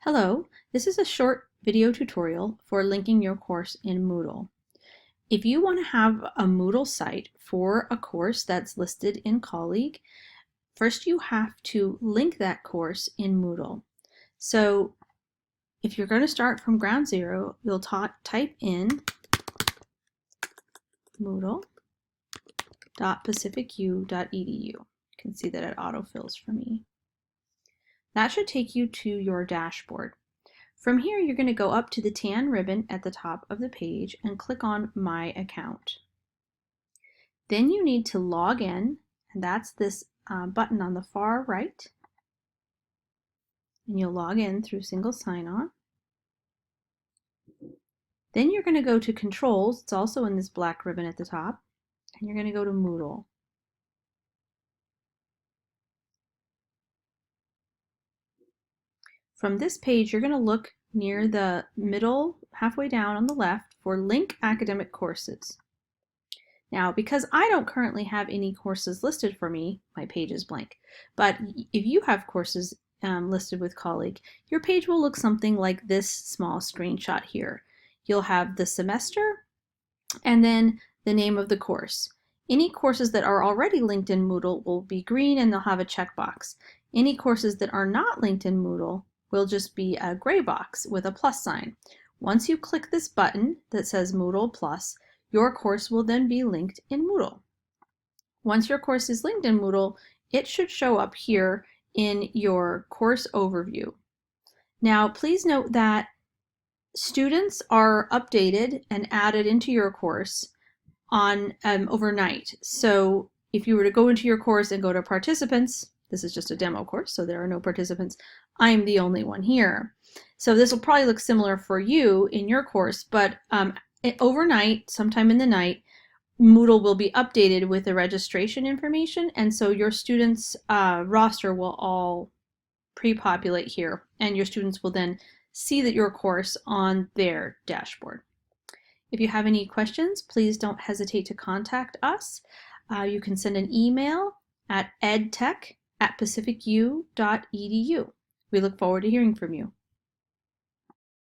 Hello, this is a short video tutorial for linking your course in Moodle. If you want to have a Moodle site for a course that's listed in Colleague, first you have to link that course in Moodle. So if you're going to start from ground zero, you'll type in moodle.pacificu.edu. You can see that it autofills for me. That should take you to your dashboard. From here, you're going to go up to the tan ribbon at the top of the page and click on My Account. Then you need to log in, and that's this button on the far right. And you'll log in through single sign-on. Then you're going to go to Controls. It's also in this black ribbon at the top. And you're going to go to Moodle. From this page, you're going to look near the middle, halfway down on the left, for Link Academic Courses. Now, because I don't currently have any courses listed for me, my page is blank. But if you have courses listed with Colleague, your page will look something like this small screenshot here. You'll have the semester and then the name of the course. Any courses that are already linked in Moodle will be green and they'll have a checkbox. Any courses that are not linked in Moodle will just be a gray box with a plus sign. Once you click this button that says Moodle Plus, your course will then be linked in Moodle. Once your course is linked in Moodle, it should show up here in your course overview. Now, please note that students are updated and added into your course on overnight. So if you were to go into your course and go to participants, this is just a demo course, so there are no participants. I'm the only one here. So this will probably look similar for you in your course, but overnight, sometime in the night, Moodle will be updated with the registration information, and so your students' roster will all pre-populate here, and your students will then see that your course on their dashboard. If you have any questions, please don't hesitate to contact us. You can send an email at edtech@pacificu.edu. We look forward to hearing from you.